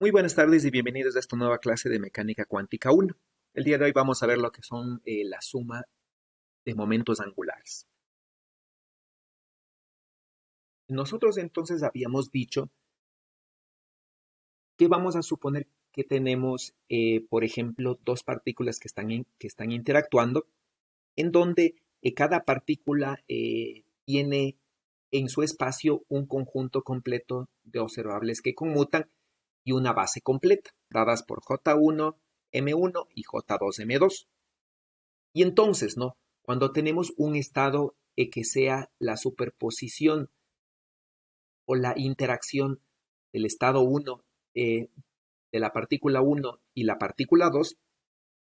Muy buenas tardes y bienvenidos a esta nueva clase de Mecánica Cuántica 1. El día de hoy vamos a ver lo que son la suma de momentos angulares. Nosotros entonces habíamos dicho que vamos a suponer que tenemos, por ejemplo, dos partículas que están interactuando, en donde cada partícula tiene en su espacio un conjunto completo de observables que conmutan y una base completa, dadas por J1, M1 y J2, M2. Y entonces, ¿no? Cuando tenemos un estado que sea la superposición o la interacción del estado 1 de la partícula 1 y la partícula 2,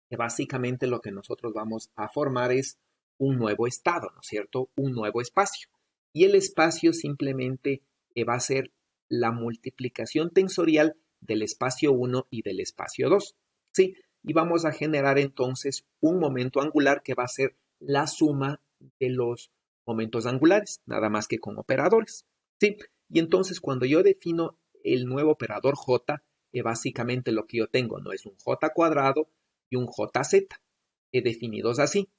que básicamente lo que nosotros vamos a formar es un nuevo estado, ¿no es cierto? Un nuevo espacio. Y el espacio simplemente va a ser la multiplicación tensorial del espacio 1 y del espacio 2, ¿sí? Y vamos a generar entonces un momento angular que va a ser la suma de los momentos angulares, nada más que con operadores, ¿sí? Y entonces cuando yo defino el nuevo operador J, básicamente lo que yo tengo no es un J cuadrado y un JZ, definidos así.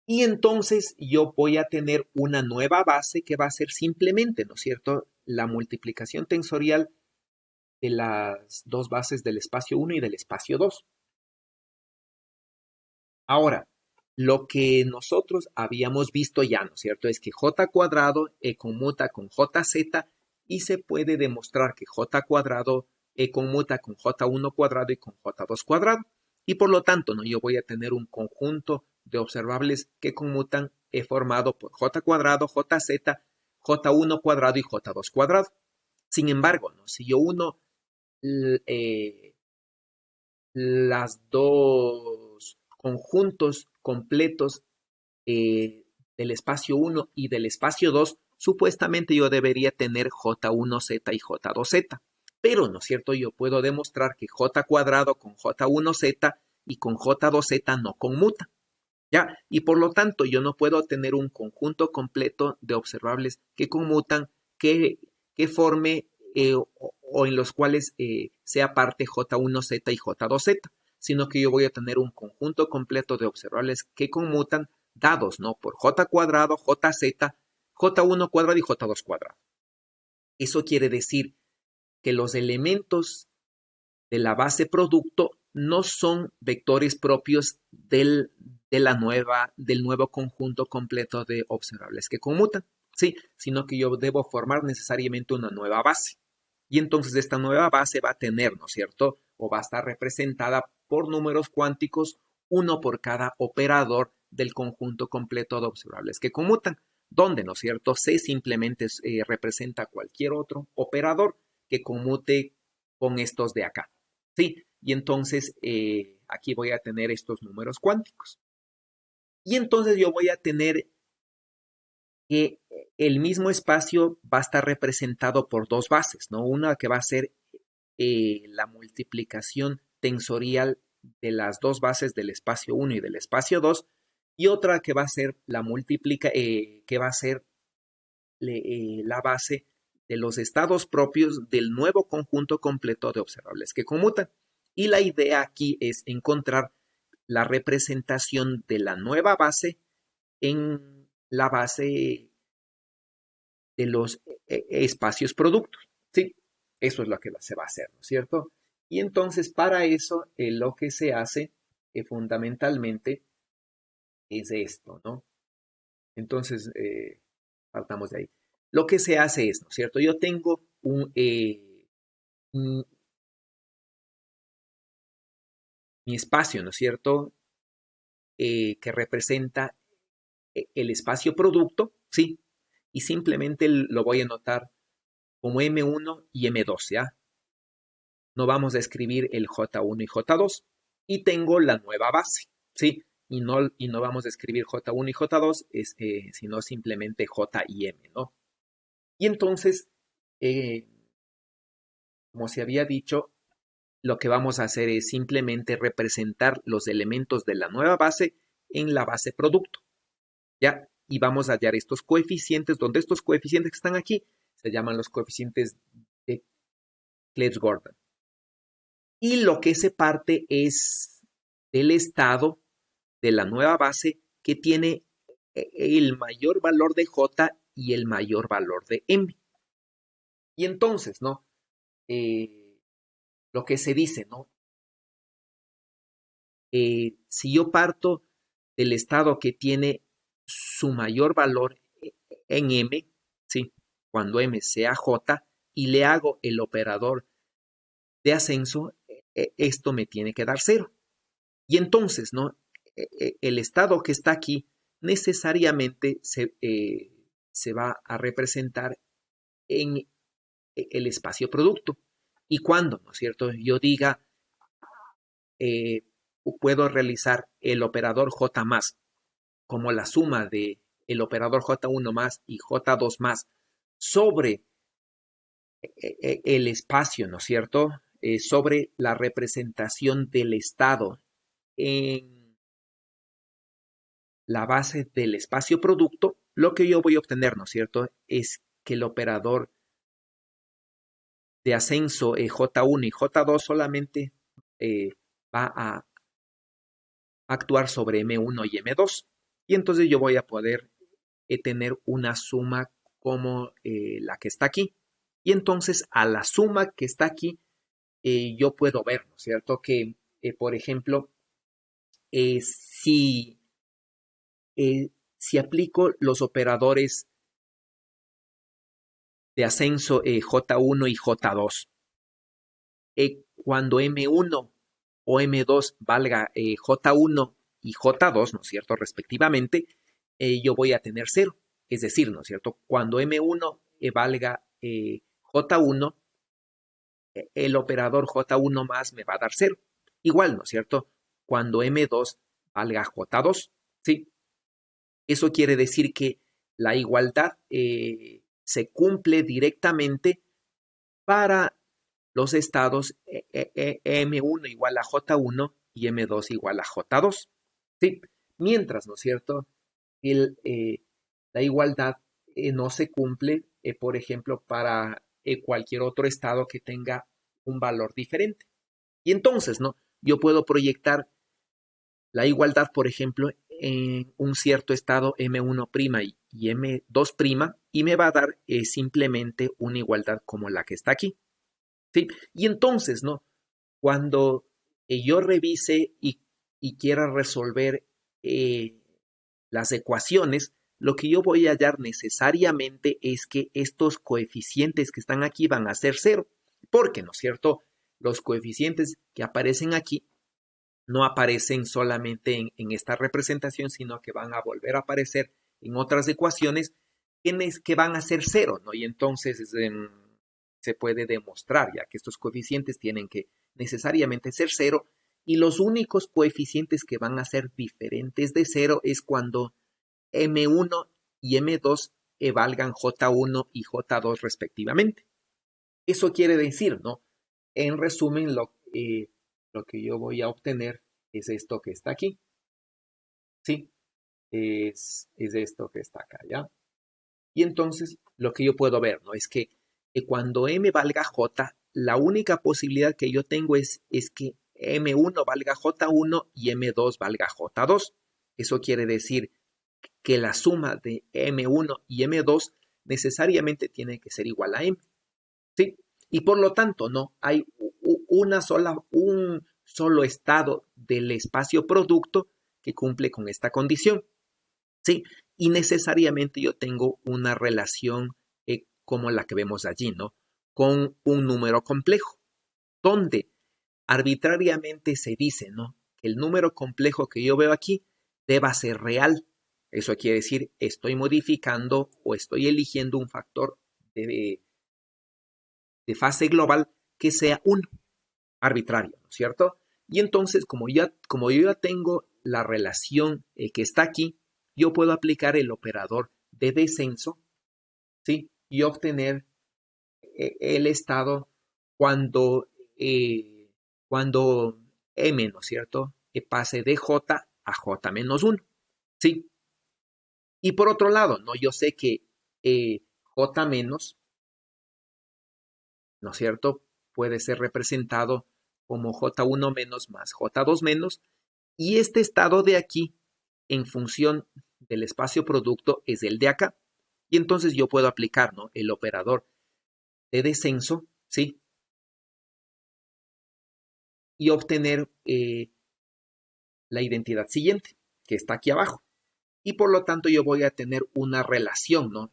Y entonces yo voy a tener una nueva base que va a ser simplemente, ¿no es cierto?, la multiplicación tensorial de las dos bases del espacio 1 y del espacio 2. Ahora, lo que nosotros habíamos visto ya, ¿no es cierto?, es que J cuadrado conmuta con JZ y se puede demostrar que J cuadrado conmuta con J1 cuadrado y con J2 cuadrado. Y por lo tanto, ¿no?, yo voy a tener un conjunto de observables que conmutan formado por J cuadrado, JZ, J1 cuadrado y J2 cuadrado. Sin embargo, ¿no?, si yo uno las dos conjuntos completos del espacio 1 y del espacio 2, supuestamente yo debería tener J1Z y J2Z. Pero, ¿no es cierto?, yo puedo demostrar que J cuadrado con J1Z y con J2Z no conmuta, ¿ya? Y por lo tanto, yo no puedo tener un conjunto completo de observables que conmutan, que forme o en los cuales sea parte J1Z y J2Z, sino que yo voy a tener un conjunto completo de observables que conmutan dados, ¿no?, por J cuadrado, JZ, J1 cuadrado y J2 cuadrado. Eso quiere decir que los elementos de la base producto no son vectores propios del nuevo conjunto completo de observables que conmutan, ¿sí?, sino que yo debo formar necesariamente una nueva base. Y entonces esta nueva base va a tener, ¿no es cierto?, o va a estar representada por números cuánticos, uno por cada operador del conjunto completo de observables que conmutan, donde, ¿no es cierto?, C simplemente representa cualquier otro operador que conmute con estos de acá. Sí, y entonces aquí voy a tener estos números cuánticos. Y entonces yo voy a tener que el mismo espacio va a estar representado por dos bases, ¿no? Una que va a ser la multiplicación tensorial de las dos bases del espacio 1 y del espacio 2, y otra que va a ser que va a ser la base de los estados propios del nuevo conjunto completo de observables que conmutan. Y la idea aquí es encontrar la representación de la nueva base en la base de los espacios productos. ¿Sí? Eso es lo que se va a hacer, ¿no es cierto? Y entonces para eso lo que se hace fundamentalmente es esto, ¿no? Entonces, partamos de ahí. Lo que se hace es, ¿no es cierto? Yo tengo un- mi espacio, ¿no es cierto? Que representa el espacio producto, ¿sí? Y simplemente lo voy a anotar como M1 y M2, ¿ya? No vamos a escribir el J1 y J2. Y tengo la nueva base, ¿sí? Y no vamos a escribir J1 y J2, sino simplemente J y M, ¿no? Y entonces, eh, como se había dicho, lo que vamos a hacer es simplemente representar los elementos de la nueva base en la base producto, ¿ya? Y vamos a hallar estos coeficientes, donde estos coeficientes que están aquí se llaman los coeficientes de Clebsch-Gordan. Y lo que se parte es del estado de la nueva base que tiene el mayor valor de J y el mayor valor de M. Y entonces, ¿no? Lo que se dice, ¿no? Si yo parto del estado que tiene su mayor valor en M, ¿sí? Cuando M sea J, y le hago el operador de ascenso, esto me tiene que dar cero. Y entonces, ¿no? El estado que está aquí necesariamente se va a representar en el espacio producto. Y cuando, ¿no es cierto? Yo diga, eh, puedo realizar el operador J más como la suma de el operador J1 más y J2 más sobre el espacio, ¿no es cierto? Sobre la representación del estado en la base del espacio producto, lo que yo voy a obtener, ¿no es cierto? Es que el operador de ascenso J1 y J2 solamente va a actuar sobre M1 y M2. Y entonces yo voy a poder tener una suma como la que está aquí. Y entonces a la suma que está aquí, yo puedo ver, ¿no es cierto? Que, por ejemplo, eh, si, si aplico los operadores de ascenso J1 y J2, cuando M1 o M2 valga J1 y J2, ¿no es cierto? Respectivamente, yo voy a tener cero. Es decir, ¿no es cierto? Cuando M1 valga J1, el operador J1 más me va a dar cero. Igual, ¿no es cierto? Cuando M2 valga J2, ¿sí? Eso quiere decir que la igualdad se cumple directamente para los estados M1 igual a J1 y M2 igual a J2. ¿Sí? Mientras, ¿no es cierto? El, la igualdad no se cumple, por ejemplo, para cualquier otro estado que tenga un valor diferente. Y entonces, ¿no? Yo puedo proyectar la igualdad, por ejemplo, en un cierto estado M1' y M2' y me va a dar simplemente una igualdad como la que está aquí. ¿Sí? Y entonces, ¿no? Cuando yo revise y quiera resolver las ecuaciones, lo que yo voy a hallar necesariamente es que estos coeficientes que están aquí van a ser cero. Porque, ¿no es cierto? Los coeficientes que aparecen aquí no aparecen solamente en esta representación, sino que van a volver a aparecer en otras ecuaciones que van a ser cero, ¿no? Y entonces se puede demostrar ya que estos coeficientes tienen que necesariamente ser cero y los únicos coeficientes que van a ser diferentes de cero es cuando M1 y M2 valgan J1 y J2 respectivamente. Eso quiere decir, ¿no? En resumen, lo que yo voy a obtener es esto que está aquí, ¿sí? Es esto que está acá, ¿ya? Y entonces, lo que yo puedo ver, ¿no? Es que cuando M valga J, la única posibilidad que yo tengo es que M1 valga J1 y M2 valga J2. Eso quiere decir que la suma de M1 y M2 necesariamente tiene que ser igual a M. ¿Sí? Y por lo tanto, no hay un solo estado del espacio producto que cumple con esta condición. ¿Sí? Y necesariamente yo tengo una relación como la que vemos allí, ¿no? Con un número complejo, donde arbitrariamente se dice, ¿no? Que el número complejo que yo veo aquí deba ser real. Eso quiere decir, estoy modificando o estoy eligiendo un factor de fase global que sea un arbitrario, ¿no es cierto? Y entonces, como yo ya tengo la relación que está aquí, yo puedo aplicar el operador de descenso, ¿sí? Y obtener el estado cuando, cuando M, ¿no es cierto? Pase de J a J menos 1, ¿sí? Y por otro lado, ¿no? Yo sé que J menos, ¿no es cierto? Puede ser representado como J1 menos más J2 menos, y este estado de aquí, en función del espacio producto, es el de acá. Y entonces yo puedo aplicar, ¿no?, el operador de descenso, ¿sí?, y obtener la identidad siguiente, que está aquí abajo. Y por lo tanto yo voy a tener una relación, ¿no?,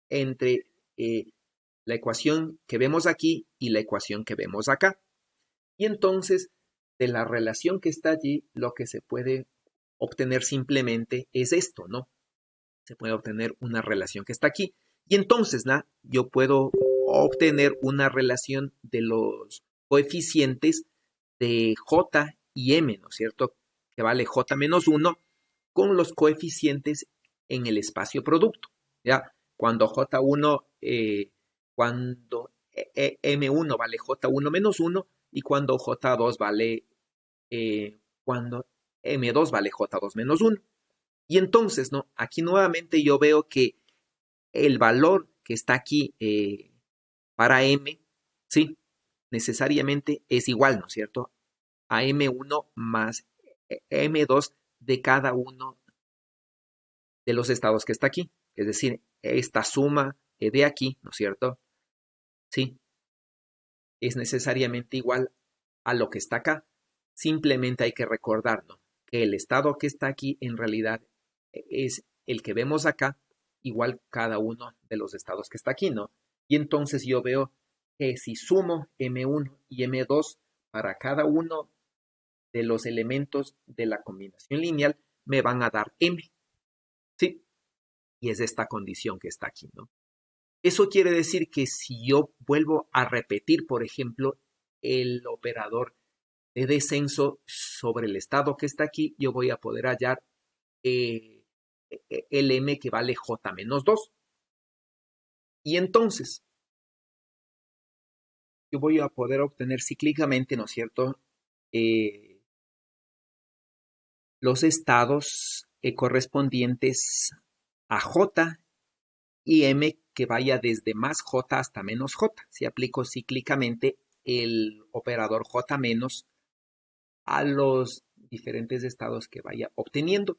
entre la ecuación que vemos aquí y la ecuación que vemos acá. Y entonces, de la relación que está allí, lo que se puede obtener simplemente es esto, ¿no? Se puede obtener una relación que está aquí. Y entonces, ¿no?, yo puedo obtener una relación de los coeficientes de J y M, ¿no es cierto?, que vale J menos 1 con los coeficientes en el espacio producto. ¿Ya? Cuando J1, cuando M1 vale J1 menos 1 y cuando J2 vale, cuando M2 vale J2 menos 1. Y entonces, ¿no?, aquí nuevamente yo veo que el valor que está aquí para M, ¿sí?, necesariamente es igual, ¿no es cierto?, a M1 más M2 de cada uno de los estados que está aquí. Es decir, esta suma de aquí, ¿no es cierto?, ¿sí?, es necesariamente igual a lo que está acá. Simplemente hay que recordar, ¿no?, que el estado que está aquí en realidad es el que vemos acá, igual cada uno de los estados que está aquí, ¿no? Y entonces yo veo que si sumo M1 y M2 para cada uno de los elementos de la combinación lineal, me van a dar M, ¿sí? Y es esta condición que está aquí, ¿no? Eso quiere decir que si yo vuelvo a repetir, por ejemplo, el operador de descenso sobre el estado que está aquí, yo voy a poder hallar el M que vale J menos 2. Y entonces, yo voy a poder obtener cíclicamente, ¿no es cierto?, los estados correspondientes a J y M que vaya desde más J hasta menos J. Si aplico cíclicamente el operador J menos a los diferentes estados que vaya obteniendo.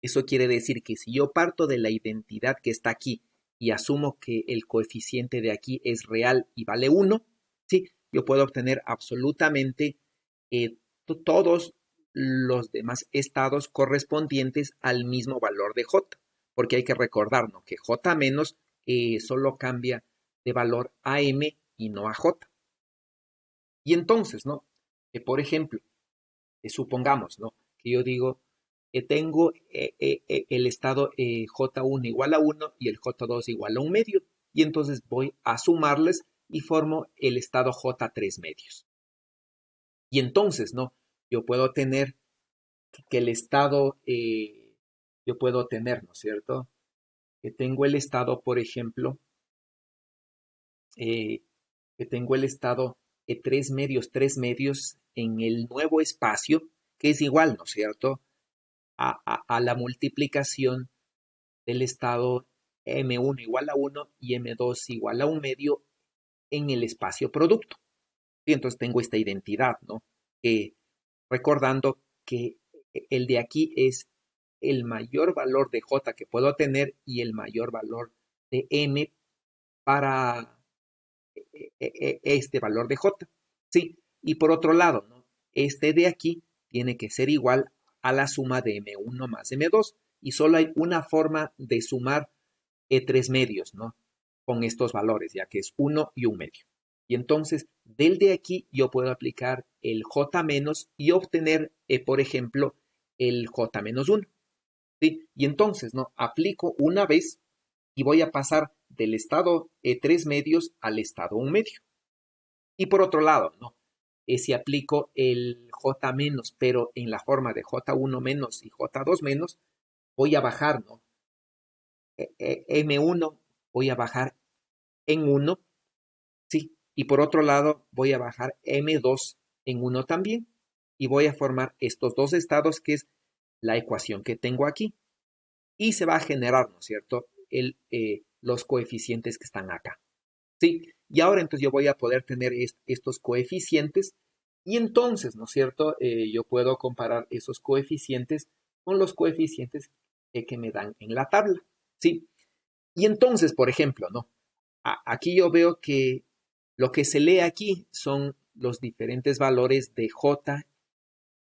Eso quiere decir que si yo parto de la identidad que está aquí y asumo que el coeficiente de aquí es real y vale 1, ¿sí?, yo puedo obtener absolutamente todos los demás estados correspondientes al mismo valor de J, porque hay que recordar, ¿no?, que J menos solo cambia de valor a M y no a J. Y entonces, ¿no?, por ejemplo, supongamos, ¿no?, que yo digo que tengo el estado J1 igual a 1 y el J2 igual a 1 medio. Y entonces voy a sumarles y formo el estado J3 medios. Y entonces, ¿no?, yo puedo tener que el estado, yo puedo tener, ¿no es cierto?, que tengo el estado, por ejemplo, que tengo el estado 3 medios en el nuevo espacio, que es igual, ¿no es cierto?, a la multiplicación del estado M1 igual a 1 y M2 igual a 1 medio en el espacio producto. Y entonces tengo esta identidad, ¿no? Recordando que el de aquí es el mayor valor de J que puedo tener y el mayor valor de M para este valor de J. Sí, y por otro lado, ¿no?, este de aquí tiene que ser igual a la suma de M1 más M2 y solo hay una forma de sumar 3 medios, ¿no?, con estos valores, ya que es 1 y 1 medio. Y entonces, del de aquí yo puedo aplicar el J menos y obtener, por ejemplo, el J menos 1. ¿Sí? Y entonces, ¿no?, aplico una vez y voy a pasar del estado 3 medios al estado 1 medio. Y por otro lado, ¿no?, si aplico el J menos, pero en la forma de J1 menos y J2 menos, voy a bajar, ¿no?, M1 voy a bajar en 1, ¿sí? Y por otro lado voy a bajar M2 en 1 también. Y voy a formar estos dos estados que es la ecuación que tengo aquí. Y se va a generar, ¿no es cierto?, los coeficientes que están acá, ¿sí? Y ahora entonces yo voy a poder tener estos coeficientes Y entonces, ¿no es cierto? Yo puedo comparar esos coeficientes con los coeficientes que me dan en la tabla, ¿sí? Y entonces, por ejemplo, ¿no? Aquí yo veo que lo que se lee aquí son los diferentes valores de J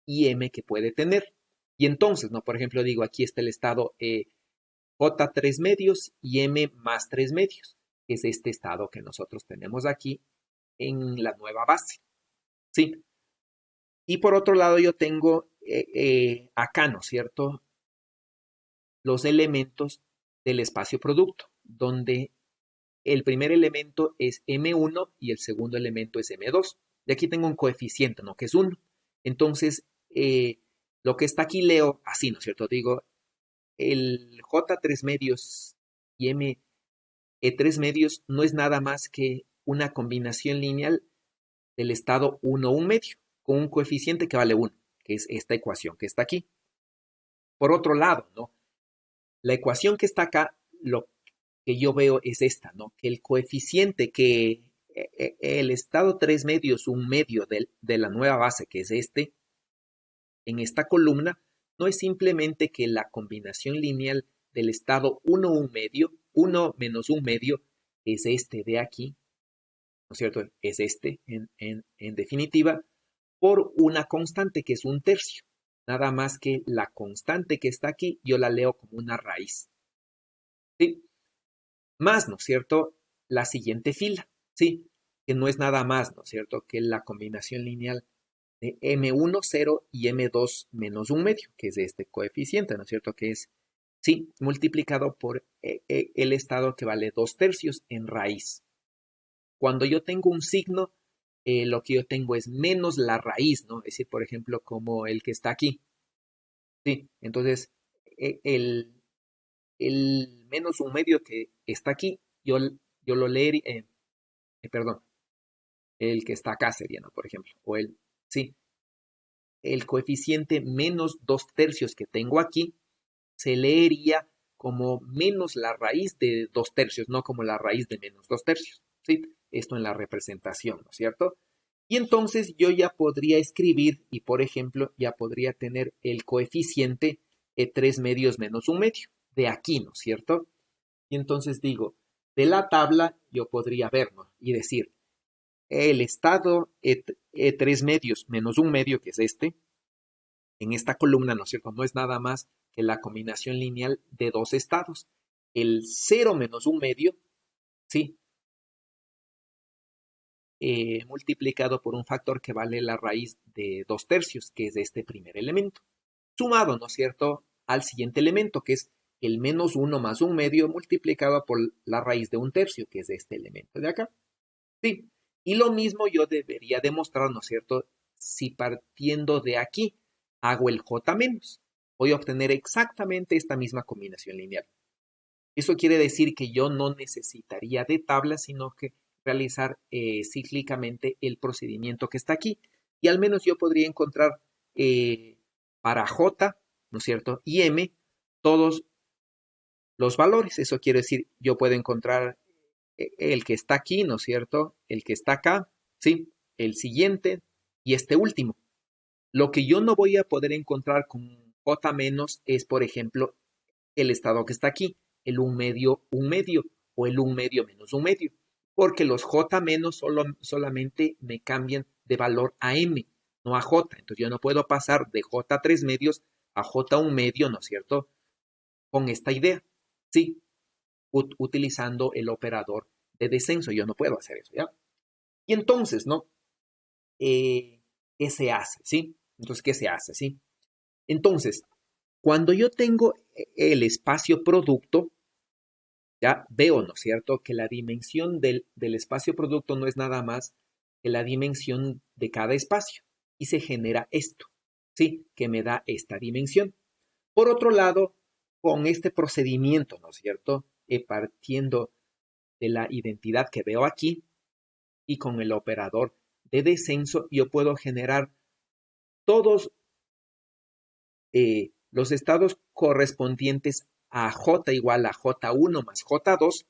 y M que puede tener. Y entonces, ¿no? Por ejemplo, digo, aquí está el estado J 3 medios y M más 3 medios, que es este estado que nosotros tenemos aquí en la nueva base, ¿sí? Y por otro lado yo tengo acá, ¿no es cierto?, los elementos del espacio producto, donde el primer elemento es M1 y el segundo elemento es M2. Y aquí tengo un coeficiente, ¿no?, que es 1. Entonces, lo que está aquí leo así, ¿no es cierto? Digo, el J3 medios y M3 medios no es nada más que una combinación lineal del estado 1 un medio, con un coeficiente que vale 1, que es esta ecuación que está aquí. Por otro lado, ¿no?, la ecuación que está acá, lo que yo veo es esta, ¿no?, que el coeficiente que el estado 3 medios, un medio de la nueva base, que es este, en esta columna, no es simplemente que la combinación lineal del estado 1 un medio, 1 menos un medio, es este de aquí, ¿no es cierto? Es este, en definitiva, por una constante que es un tercio. Nada más que la constante que está aquí, yo la leo como una raíz, ¿sí? Más, ¿no es cierto?, la siguiente fila, ¿sí? Que no es nada más, ¿no es cierto?, que la combinación lineal de M1, 0 y M2 menos un medio, que es de este coeficiente, ¿no es cierto?, que es, sí, multiplicado por el estado que vale 2 tercios en raíz. Cuando yo tengo un signo, lo que yo tengo es menos la raíz, ¿no? Es decir, por ejemplo, como el que está aquí, ¿sí? Entonces, el menos un medio que está aquí, yo lo leería, perdón, el que está acá sería, ¿no? Por ejemplo, o sí, el coeficiente menos 2 tercios que tengo aquí se leería como menos la raíz de 2 tercios, no como la raíz de menos 2 tercios, ¿sí? Esto en la representación, ¿no es cierto? Y entonces yo ya podría escribir y, por ejemplo, ya podría tener el coeficiente 3 medios menos un medio, de aquí, ¿no es cierto? Y entonces digo, de la tabla yo podría ver, ¿no?, y decir, el estado 3 medios menos un medio, que es este, en esta columna, ¿no es cierto?, no es nada más que la combinación lineal de dos estados. El 0 menos un medio, ¿sí?, multiplicado por un factor que vale la raíz de 2 tercios, que es de este primer elemento, sumado, ¿no es cierto?, al siguiente elemento, que es el menos 1 más un medio multiplicado por la raíz de un tercio, que es de este elemento de acá. Sí, y lo mismo yo debería demostrar, ¿no es cierto?, si partiendo de aquí hago el j menos, voy a obtener exactamente esta misma combinación lineal. Eso quiere decir que yo no necesitaría de tabla, sino que realizar cíclicamente el procedimiento que está aquí. Y al menos yo podría encontrar para J, ¿no es cierto?, y M, todos los valores. Eso quiere decir, yo puedo encontrar el que está aquí, ¿no es cierto?, el que está acá, ¿sí?, el siguiente y este último. Lo que yo no voy a poder encontrar con J menos es, por ejemplo, el estado que está aquí, el un medio, o el un medio menos un medio, porque los J menos solamente me cambian de valor a M, no a J. Entonces yo no puedo pasar de J 3 medios a J un medio, ¿no es cierto?, con esta idea, sí, utilizando el operador de descenso. Yo no puedo hacer eso, ¿ya? Y entonces, ¿no? ¿Qué se hace? ¿Sí? Entonces, ¿qué se hace? ¿Sí? Entonces, cuando yo tengo el espacio producto, ya veo, ¿no es cierto?, que la dimensión del espacio producto no es nada más que la dimensión de cada espacio. Y se genera esto, ¿sí?, que me da esta dimensión. Por otro lado, con este procedimiento, ¿no es cierto?, partiendo de la identidad que veo aquí y con el operador de descenso, yo puedo generar todos los estados correspondientes a J igual a J1 más J2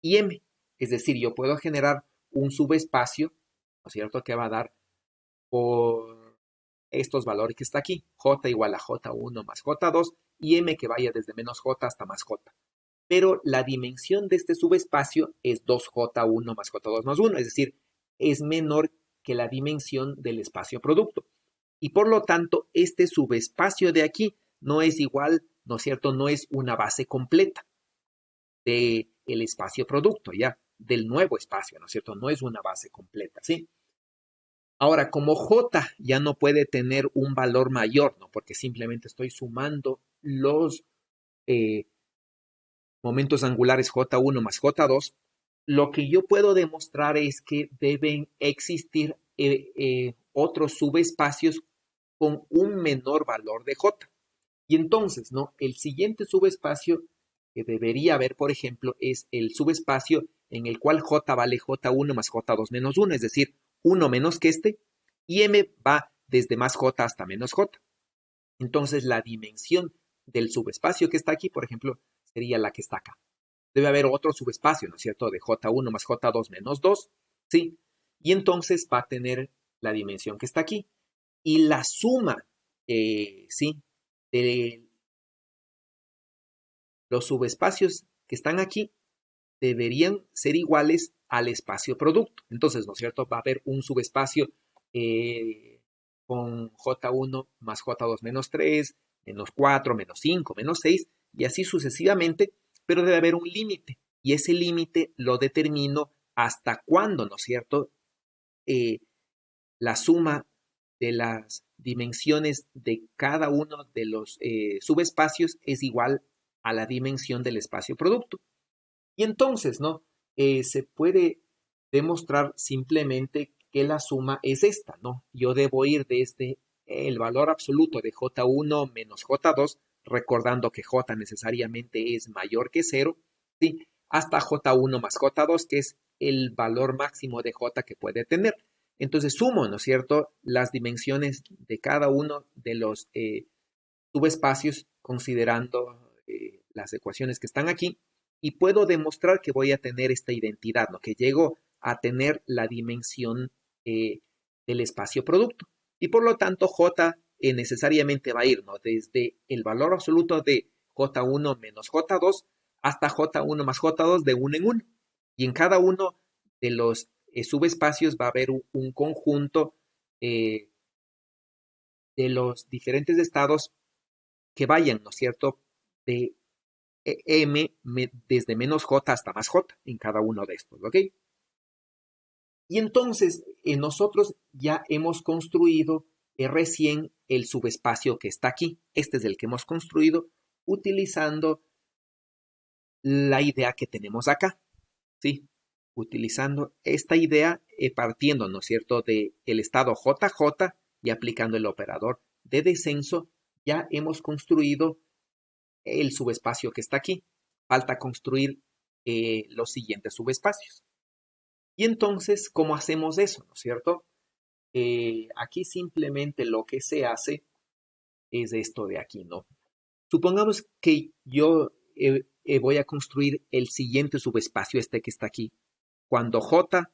y M. Es decir, yo puedo generar un subespacio, ¿no es cierto?, que va a dar por estos valores que está aquí. J igual a J1 más J2 y M que vaya desde menos J hasta más J. Pero la dimensión de este subespacio es 2J1 más J2 más 1, es decir, es menor que la dimensión del espacio producto. Y por lo tanto, este subespacio de aquí no es igual, ¿no es cierto? No es una base completa del espacio producto, ya, del nuevo espacio, ¿no es cierto? No es una base completa, ¿sí? Ahora, como J ya no puede tener un valor mayor, ¿no? Porque simplemente estoy sumando los momentos angulares J1 más J2, lo que yo puedo demostrar es que deben existir otros subespacios con un menor valor de J. Y entonces, ¿no? El siguiente subespacio que debería haber, por ejemplo, es el subespacio en el cual J vale J1 más J2 menos 1, es decir, 1 menos que este, y M va desde más J hasta menos J. Entonces, la dimensión del subespacio que está aquí, por ejemplo, sería la que está acá. Debe haber otro subespacio, ¿no es cierto?, de J1 más J2 menos 2, ¿sí? Y entonces va a tener la dimensión que está aquí. Y la suma, ¿sí?, de los subespacios que están aquí deberían ser iguales al espacio producto. Entonces, ¿no es cierto?, va a haber un subespacio con J1 más J2 menos 3, menos 4, menos 5, menos 6, y así sucesivamente, pero debe haber un límite, y ese límite lo determino hasta cuándo, ¿no es cierto?, la suma de las dimensiones de cada uno de los subespacios es igual a la dimensión del espacio producto. Y entonces, ¿no? Se puede demostrar simplemente que la suma es esta, ¿no? Yo debo ir desde el valor absoluto de J1 menos J2, recordando que J necesariamente es mayor que 0, ¿sí? Hasta J1 más J2, que es el valor máximo de J que puede tener. Entonces sumo, ¿no es cierto?, las dimensiones de cada uno de los subespacios considerando las ecuaciones que están aquí y puedo demostrar que voy a tener esta identidad, ¿no? Que llego a tener la dimensión del espacio producto. Y por lo tanto, J necesariamente va a ir, ¿no?, desde el valor absoluto de J1 menos J2 hasta J1 más J2 de uno en uno. Y en cada uno de los subespacios va a haber un conjunto de los diferentes estados que vayan, ¿no es cierto?, de M desde menos J hasta más J en cada uno de estos, ¿ok? Y entonces nosotros ya hemos construido recién el subespacio que está aquí. Este es el que hemos construido utilizando la idea que tenemos acá, ¿sí? Utilizando esta idea partiendo, ¿no es cierto?, del estado JJ y aplicando el operador de descenso, ya hemos construido el subespacio que está aquí. Falta construir los siguientes subespacios. Y entonces, ¿cómo hacemos eso? ¿No es cierto? Aquí simplemente lo que se hace es esto de aquí, ¿no? Supongamos que yo voy a construir el siguiente subespacio, este que está aquí, cuando J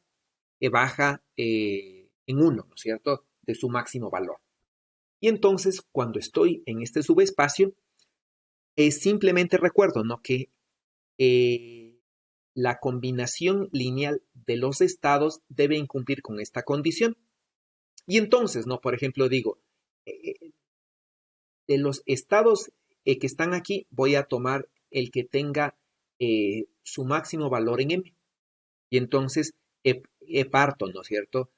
baja en 1, ¿no es cierto?, de su máximo valor. Y entonces, cuando estoy en este subespacio, simplemente recuerdo, ¿no?, que la combinación lineal de los estados debe cumplir con esta condición. Y entonces, ¿no?, por ejemplo, digo, de los estados que están aquí, voy a tomar el que tenga su máximo valor en M. Y entonces parto, ¿no es cierto?,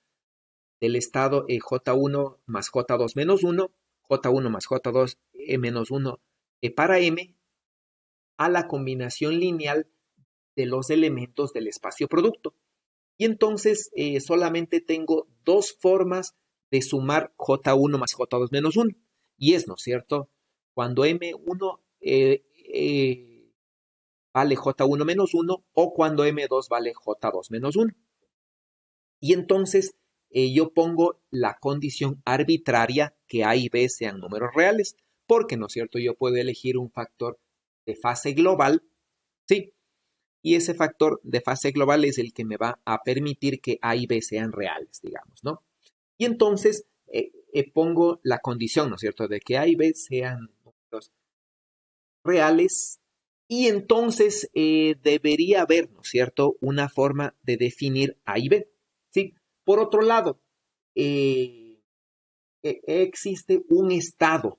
del estado J1 más J2 menos 1, J1 más J2 menos 1 para M, a la combinación lineal de los elementos del espacio producto. Y entonces solamente tengo dos formas de sumar J1 más J2 menos 1. Y es, ¿no es cierto?, cuando M1 vale J1 menos 1 o cuando M2 vale J2 menos 1. Y entonces yo pongo la condición arbitraria que A y B sean números reales, porque, ¿no es cierto?, yo puedo elegir un factor de fase global, ¿sí? Y ese factor de fase global es el que me va a permitir que A y B sean reales, digamos, ¿no? Y entonces pongo la condición, ¿no es cierto?, de que A y B sean números reales. Y entonces debería haber, ¿no es cierto?, una forma de definir A y B. ¿Sí? Por otro lado, eh, existe un estado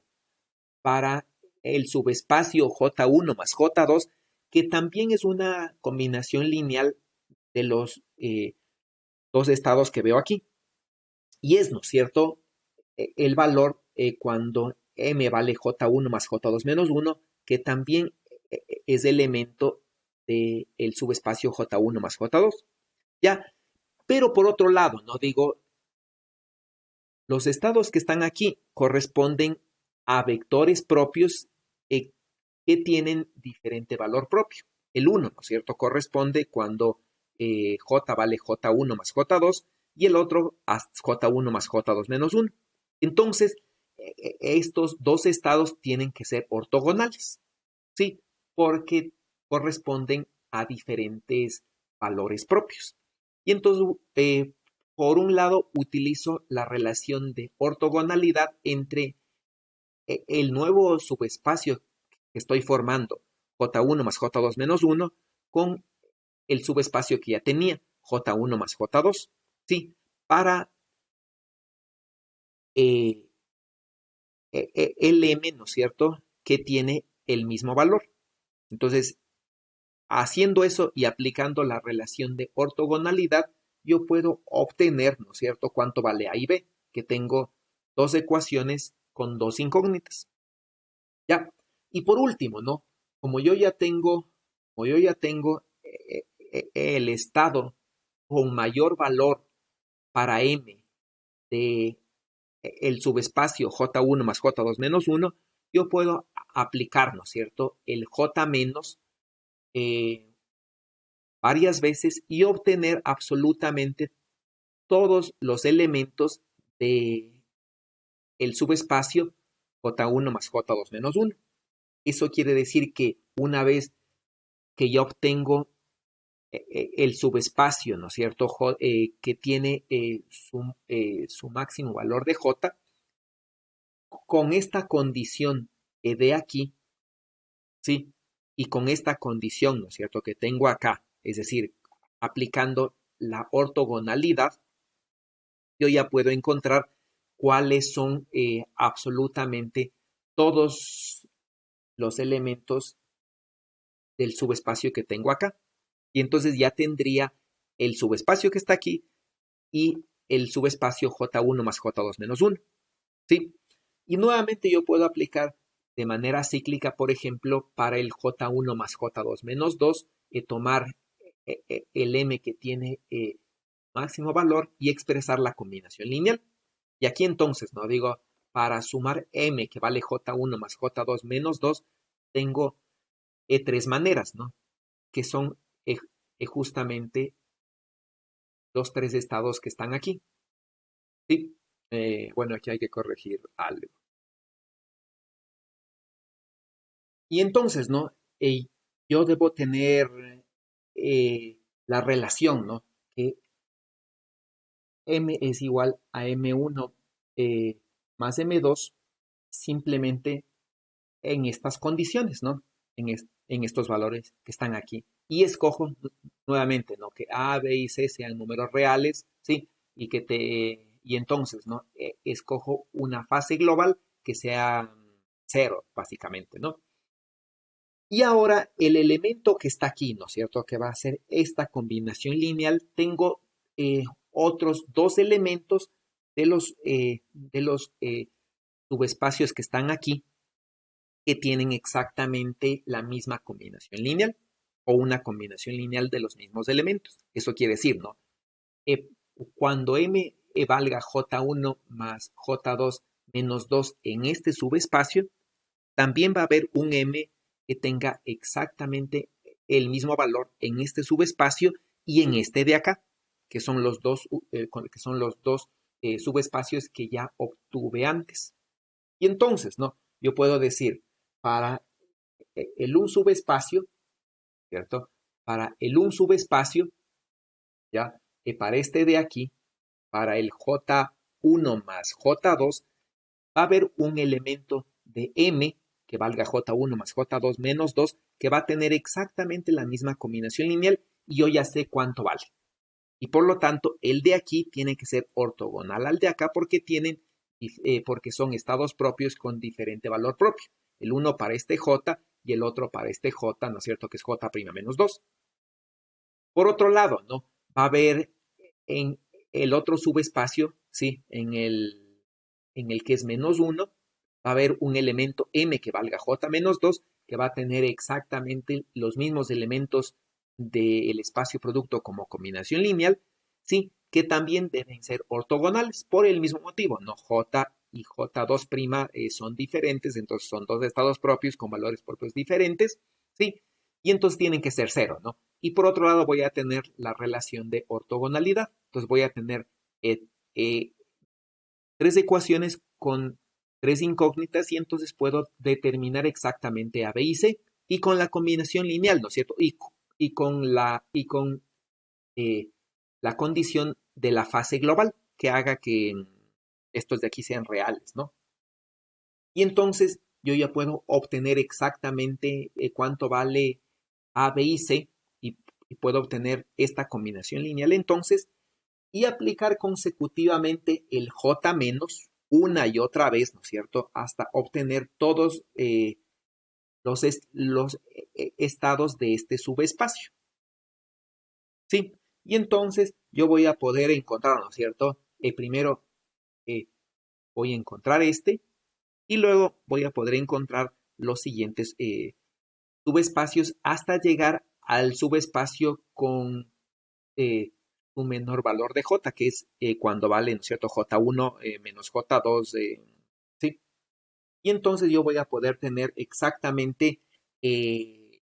para el subespacio J1 más J2, que también es una combinación lineal de los dos estados que veo aquí. Y es, ¿no es cierto?, el valor cuando m vale j1 más j2 menos 1, que también es elemento del subespacio j1 más j2. ¿Ya? Pero por otro lado, no digo, los estados que están aquí corresponden a vectores propios que tienen diferente valor propio. El 1, ¿no es cierto?, corresponde cuando j vale j1 más j2 y el otro a j1 más j2 menos 1. Entonces, estos dos estados tienen que ser ortogonales, ¿sí? Porque corresponden a diferentes valores propios. Y entonces, por un lado, utilizo la relación de ortogonalidad entre el nuevo subespacio que estoy formando, J1 más J2 menos 1, con el subespacio que ya tenía, J1 más J2, ¿sí? Para eh, el M, ¿no es cierto?, que tiene el mismo valor. Entonces, haciendo eso y aplicando la relación de ortogonalidad, yo puedo obtener, ¿no es cierto?, cuánto vale A y B, que tengo dos ecuaciones con dos incógnitas. ¿Ya? Y por último, ¿no? Como yo ya tengo el estado con mayor valor para M de el subespacio J1 más J2 menos 1, yo puedo aplicar, ¿no es cierto?, el J menos eh, varias veces y obtener absolutamente todos los elementos de el subespacio J1 más J2 menos 1. Eso quiere decir que una vez que ya obtengo el subespacio, ¿no es cierto?, que tiene su máximo valor de J, con esta condición de aquí, ¿sí? Y con esta condición, ¿no es cierto?, que tengo acá, es decir, aplicando la ortogonalidad, yo ya puedo encontrar cuáles son absolutamente todos los elementos del subespacio que tengo acá. Y entonces ya tendría el subespacio que está aquí y el subespacio J1 más J2 menos 1. ¿Sí? Y nuevamente yo puedo aplicar de manera cíclica, por ejemplo, para el J1 más J2 menos 2, tomar el M que tiene máximo valor y expresar la combinación lineal. Y aquí entonces, ¿no? Digo, para sumar M que vale J1 más J2 menos 2, tengo tres maneras, ¿no? Que son justamente los tres estados que están aquí. ¿Sí? Bueno, aquí hay que corregir algo. Y entonces, ¿no? Yo debo tener la relación, ¿no? Que M es igual a M1 más M2 simplemente en estas condiciones, ¿no? En estos valores que están aquí. Y escojo nuevamente, ¿no? Que A, B y C sean números reales, ¿sí? Y entonces, ¿no? Escojo una fase global que sea cero, básicamente, ¿no? Y ahora el elemento que está aquí, ¿no es cierto?, que va a ser esta combinación lineal, tengo otros dos elementos de los subespacios que están aquí que tienen exactamente la misma combinación lineal o una combinación lineal de los mismos elementos. Eso quiere decir, ¿no? Eh, Cuando M valga J1 más J2 menos 2 en este subespacio, también va a haber un M que tenga exactamente el mismo valor en este subespacio y en este de acá, que son los dos subespacios que ya obtuve antes. Y entonces, ¿no? Yo puedo decir, para el un subespacio, ¿cierto? Para el un subespacio, ¿ya? Para este de aquí, para el J J1 más J2, va a haber un elemento de M que valga J1 más J2 menos 2, que va a tener exactamente la misma combinación lineal y yo ya sé cuánto vale. Y por lo tanto, el de aquí tiene que ser ortogonal al de acá porque son estados propios con diferente valor propio. El uno para este J y el otro para este J, ¿no es cierto? Que es J' menos 2. Por otro lado, ¿no? Va a haber en el otro subespacio, ¿sí? En el que es menos 1, va a haber un elemento M que valga J menos 2, que va a tener exactamente los mismos elementos del espacio producto como combinación lineal, ¿sí? Que también deben ser ortogonales por el mismo motivo, ¿no? J y J2' son diferentes, entonces son dos estados propios con valores propios diferentes, ¿sí? Y entonces tienen que ser cero, ¿no? Y por otro lado voy a tener la relación de ortogonalidad. Entonces voy a tener eh, eh, tres ecuaciones con tres incógnitas y entonces puedo determinar exactamente A, B y C y con la combinación lineal, ¿no es cierto? Y con la condición de la fase global que haga que estos de aquí sean reales, ¿no? Y entonces yo ya puedo obtener exactamente cuánto vale A, B y C y puedo obtener esta combinación lineal entonces y aplicar consecutivamente el J menos una y otra vez, ¿no es cierto? Hasta obtener todos los estados de este subespacio, ¿sí? Y entonces yo voy a poder encontrar, ¿no es cierto? Primero eh, voy a encontrar este y luego voy a poder encontrar los siguientes subespacios hasta llegar al subespacio con eh, un menor valor de J, que es cuando vale, ¿no es cierto?, J1 menos J2, ¿sí? Y entonces yo voy a poder tener exactamente eh,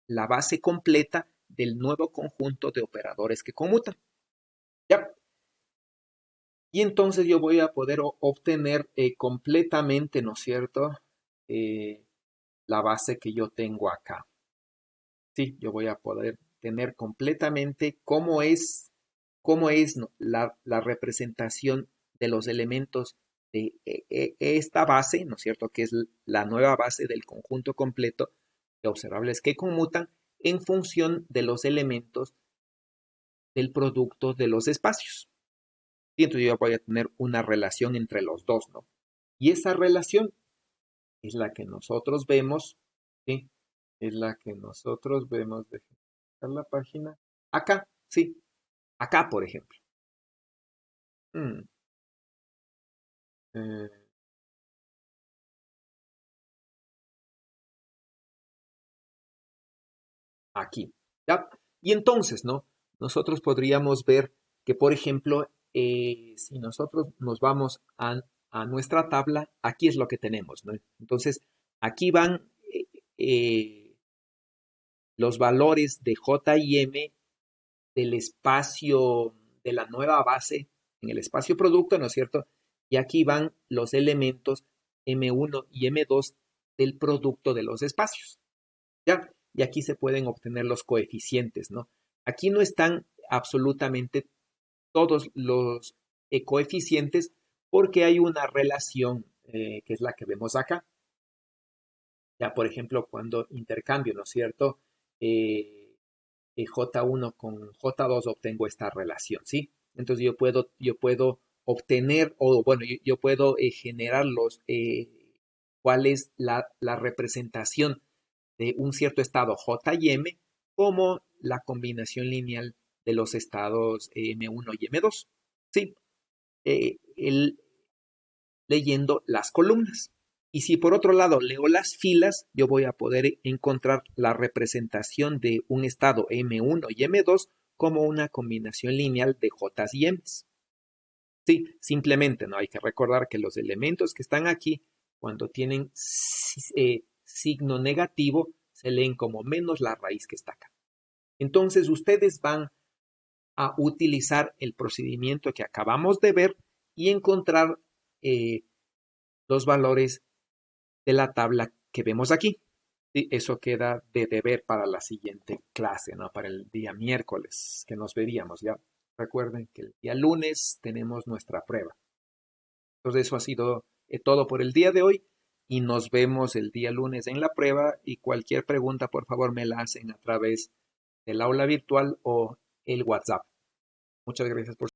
la base completa del nuevo conjunto de operadores que conmutan. ¿Ya? Y entonces yo voy a poder obtener completamente, ¿no es cierto?, eh, la base que yo tengo acá. Sí, yo voy a poder tener completamente cómo es, ¿no?, la representación de los elementos de esta base, ¿no es cierto?, que es la nueva base del conjunto completo de observables que conmutan en función de los elementos del producto de los espacios. Y entonces yo voy a tener una relación entre los dos, ¿no? Y esa relación es la que nosotros vemos, ¿sí? Es la que nosotros vemos. Déjenme buscar la página. Acá, sí. Acá, por ejemplo. Mm, eh, aquí. ¿Ya? Y entonces, ¿no? Nosotros podríamos ver que, por ejemplo, si nosotros nos vamos a nuestra tabla, aquí es lo que tenemos, ¿no? Entonces, aquí van eh, los valores de J y M del espacio de la nueva base en el espacio producto, ¿no es cierto? Y aquí van los elementos M1 y M2 del producto de los espacios, ¿ya? Y aquí se pueden obtener los coeficientes, ¿no? Aquí no están absolutamente todos los coeficientes porque hay una relación que es la que vemos acá. Ya, por ejemplo, cuando intercambio, ¿no es cierto? J1 con J2 obtengo esta relación, ¿sí? Entonces yo puedo obtener, o bueno, yo puedo generar cuál es la representación de un cierto estado J y M como la combinación lineal de los estados M1 y M2, ¿sí? Leyendo las columnas. Y si por otro lado leo las filas, yo voy a poder encontrar la representación de un estado M1 y M2 como una combinación lineal de J y M. Sí, simplemente no hay que recordar que los elementos que están aquí, cuando tienen signo negativo, se leen como menos la raíz que está acá. Entonces ustedes van a utilizar el procedimiento que acabamos de ver y encontrar los valores de la tabla que vemos aquí. Y eso queda de deber para la siguiente clase, ¿no? Para el día miércoles que nos veríamos, ¿ya? Recuerden que el día lunes tenemos nuestra prueba. Entonces eso ha sido todo por el día de hoy y nos vemos el día lunes en la prueba y cualquier pregunta por favor me la hacen a través del aula virtual o el WhatsApp. Muchas gracias por